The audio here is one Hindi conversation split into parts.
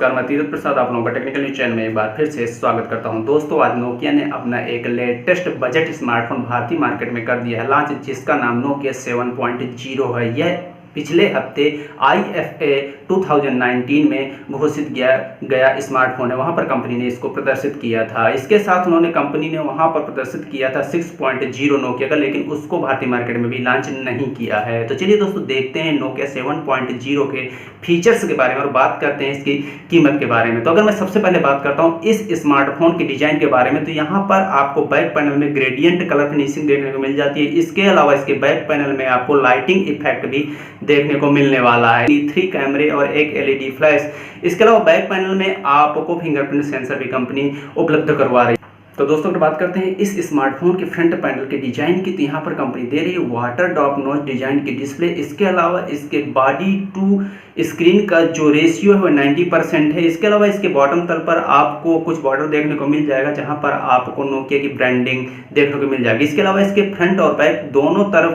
नमस्कार, मैं तीरथ प्रसाद आप लोगों का टेक्निकल न्यूज चैनल में एक बार फिर से स्वागत करता हूं। दोस्तों, आज नोकिया ने अपना एक लेटेस्ट बजट स्मार्टफोन भारतीय मार्केट में कर दिया है लॉन्च, जिसका नाम नोकिया 7.0 है। यह पिछले हफ्ते IFA 2019 में घोषित किया गया स्मार्टफोन है। वहां पर कंपनी ने इसको प्रदर्शित किया था। इसके साथ कंपनी ने वहां पर प्रदर्शित किया था 6.0 नोकिया का, लेकिन उसको भारतीय मार्केट में भी लॉन्च नहीं किया है। तो चलिए दोस्तों, देखते हैं नोकिया 7.0 के फीचर्स के बारे में और बात करते हैं इसकी कीमत के बारे में। तो अगर मैं सबसे पहले बात करता हूं इस स्मार्टफोन के डिजाइन के बारे में, तो यहाँ पर आपको बैक पैनल में ग्रेडियंट कलर फिनिशिंग देखने को मिल जाती है। इसके अलावा इसके बैक पैनल में आपको लाइटिंग इफेक्ट भी देखने को मिलने वाला है। 3 कैमरे और एक LED फ्लैश। इसके अलावा बैक पैनल में आपको फिंगरप्रिंट सेंसर भी कंपनी उपलब्ध करवा रही है। तो दोस्तों, अगर बात करते हैं इस स्मार्टफोन के फ्रंट पैनल के डिजाइन की, तो यहाँ पर कंपनी दे रही है वाटर टॉप नॉच डिजाइन की डिस्प्ले। इसके अलावा इसके बॉडी टू स्क्रीन का जो रेशियो है वो 90% है। इसके अलावा इसके बॉटम तल पर आपको कुछ बॉर्डर देखने को मिल जाएगा, जहाँ पर आपको नोकिया की ब्रांडिंग देखने को मिल जाएगी। इसके अलावा इसके फ्रंट और बैक दोनों तरफ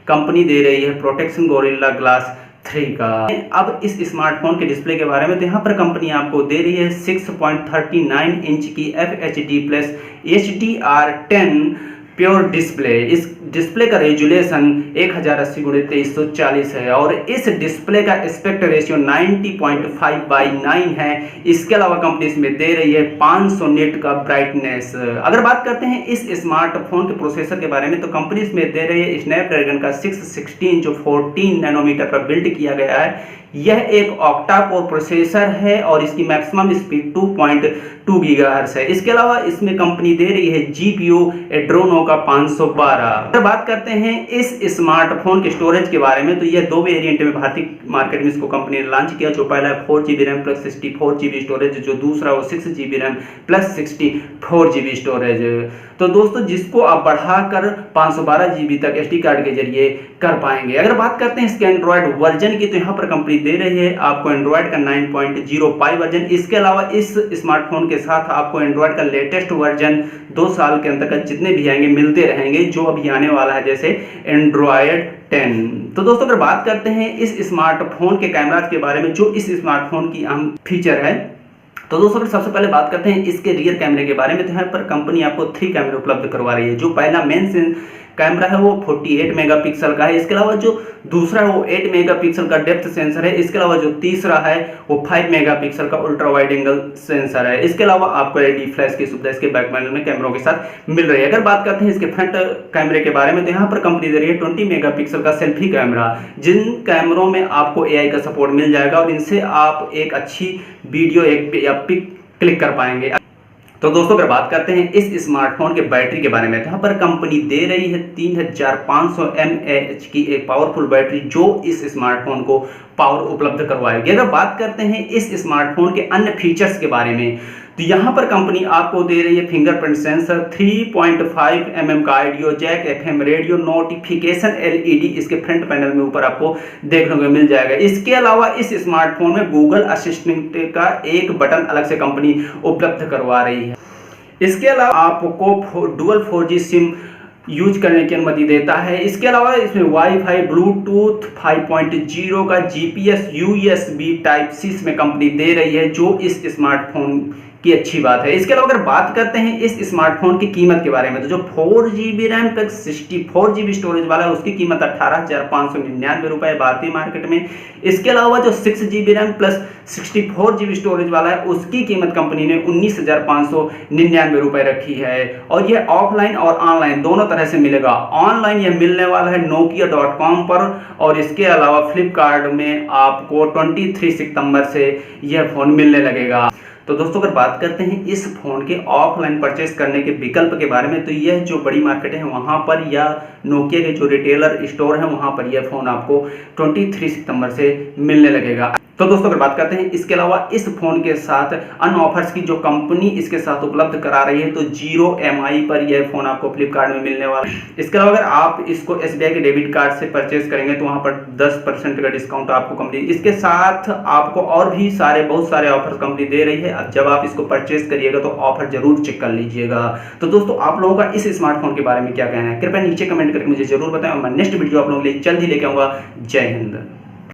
कंपनी दे रही है प्रोटेक्शन गोरिल्ला ग्लास 3 का। अब इस स्मार्टफोन के डिस्प्ले के बारे में, तो यहाँ पर कंपनी आपको दे रही है 6.39 इंच की FHD plus HDR10 pure display. इस डिस्प्ले का रेजुलेशन 1080x2340 है और इस डिस्प्ले का एस्पेक्ट रेशियो 90.5/9 है। इसके अलावा कंपनी इसमें दे रही है 500 निट का ब्राइटनेस। अगर बात करते हैं इस स्मार्टफोन के प्रोसेसर के बारे में, तो कंपनी इसमें दे रही है स्नैपड्रैगन का 616 जो 14 नैनोमीटर पर बिल्ड किया गया है। यह एक ऑक्टा कोर प्रोसेसर है और इसकी मैक्सिमम स्पीड 2.2 गीगाहर्ट्ज है। इसके अलावा इसमें कंपनी दे रही है GPU एड्रोनो का 512। अगर बात करते हैं इस स्मार्टफोन के स्टोरेज के बारे में, तो यह 2 वेरिएंट में भारतीय मार्केट में इसको कंपनी ने लॉन्च किया। जो पहला है 4GB RAM plus 64GB storage, जो दूसरा वो 6GB RAM plus 64GB storage. तो दोस्तों, जिसको आप बढ़ाकर 512GB तक SD कार्ड के जरिए कर पाएंगे। अगर बात करते हैं इसके एंड्रॉयड वर्जन की, तो यहाँ पर कंपनी दे रही है आपको एंड्रॉयड का 9.05 वर्जन। इसके अलावा इस स्मार्टफोन के साथ आपको एंड्रॉयड का लेटेस्ट वर्जन 2 साल के अंतर्गत जितने भी आएंगे मिलते रहेंगे, जो अभी आने वाला है, जैसे एंड्रॉयड 10। तो दोस्तों, अगर बात करते हैं इस स्मार्टफोन के कैमरा के बारे में, जो इस स्मार्टफोन की अहम फीचर है, तो दोस्तों अगर सबसे पहले बात करते हैं इसके रियर कैमरे के बारे में, तो यहाँ पर कंपनी आपको 3 कैमरे उपलब्ध करवा रही है। जो पहला मेन कैमरा है वो 48 मेगापिक्सल का है। इसके अलावा जो दूसरा है वो 8 मेगापिक्सल का डेप्थ सेंसर है। इसके अलावा जो तीसरा है वो 5 मेगापिक्सल का अल्ट्रा वाइड एंगल सेंसर है। इसके अलावा आपको LED फ्लैश की सुविधा इसके बैक पैनल में कैमरों के साथ मिल रही है। अगर बात करते हैं इसके फ्रंट कैमरे के बारे में, तो यहाँ पर कंपनी दे रही है 20 मेगापिक्सल का सेल्फी कैमरा, जिन कैमरों में आपको AI का सपोर्ट मिल जाएगा और इनसे आप एक अच्छी वीडियो या पिक क्लिक कर पाएंगे। तो दोस्तों, अगर बात करते हैं इस स्मार्टफोन के बैटरी के बारे में, तो यहाँ पर कंपनी दे रही है 3500 mAh की एक पावरफुल बैटरी, जो इस स्मार्टफोन को पावर उपलब्ध करवाएगी। अगर बात करते हैं इस स्मार्टफोन के अन्य फीचर्स के बारे में, तो यहाँ पर कंपनी आपको दे रही है फिंगरप्रिंट सेंसर, 3.5 mm का audio jack, FM radio, notification LED इसके फ्रंट पैनल में ऊपर आपको देखने को मिल जाएगा। इसके अलावा इस स्मार्टफोन में गूगल असिस्टेंट का एक बटन अलग से कंपनी उपलब्ध करवा रही है। इसके अलावा आपको डुअल 4G सिम यूज करने की अनुमति देता है। इसके अलावा इसमें वाईफाई, ब्लूटूथ 5.0 का GPS USB Type-C इसमें कंपनी दे रही है, जो इस स्मार्टफोन की अच्छी बात है। इसके अलावा अगर बात करते हैं इस स्मार्टफोन की कीमत के बारे में, तो जो 4GB RAM plus 64GB storage वाला है उसकी कीमत 18,599 रुपये भारतीय मार्केट में। इसके अलावा जो 6GB RAM plus 64GB storage वाला है उसकी कीमत कंपनी ने 19,599 रुपये रखी है। और यह ऑफलाइन और ऑनलाइन दोनों तरह से मिलेगा। ऑनलाइन यह मिलने वाला है nokia.com पर, और इसके अलावा फ्लिपकार्ट में आपको 23 सितंबर से यह फोन मिलने लगेगा। तो दोस्तों, अगर बात करते हैं इस फोन के ऑफलाइन परचेस करने के विकल्प के बारे में, तो यह जो बड़ी मार्केट है वहां पर या नोकिया के जो रिटेलर स्टोर है वहां पर यह फोन आपको 23 सितंबर से मिलने लगेगा। तो दोस्तों, अगर बात करते हैं इसके अलावा इस फोन के साथ अन्य ऑफर्स की जो कंपनी इसके साथ उपलब्ध करा रही है, तो 0 EMI पर यह फोन आपको फ्लिपकार्ट में मिलने वाला है। इसके अलावा अगर आप इसको SBI के डेबिट कार्ड से परचेस करेंगे तो वहां पर 10% का डिस्काउंट आपको कंपनी, इसके साथ आपको और भी बहुत सारे ऑफर्स कंपनी दे रही है। अब जब आप इसको परचेस करिएगा तो ऑफर जरूर चेक कर लीजिएगा। तो दोस्तों, आप लोगों का इस स्मार्टफोन के बारे में क्या कहना है, कृपया नीचे कमेंट करके मुझे जरूर बताएं और मैं नेक्स्ट वीडियो आप लोगों के लिए जल्द ही लेके आऊंगा। जय हिंद।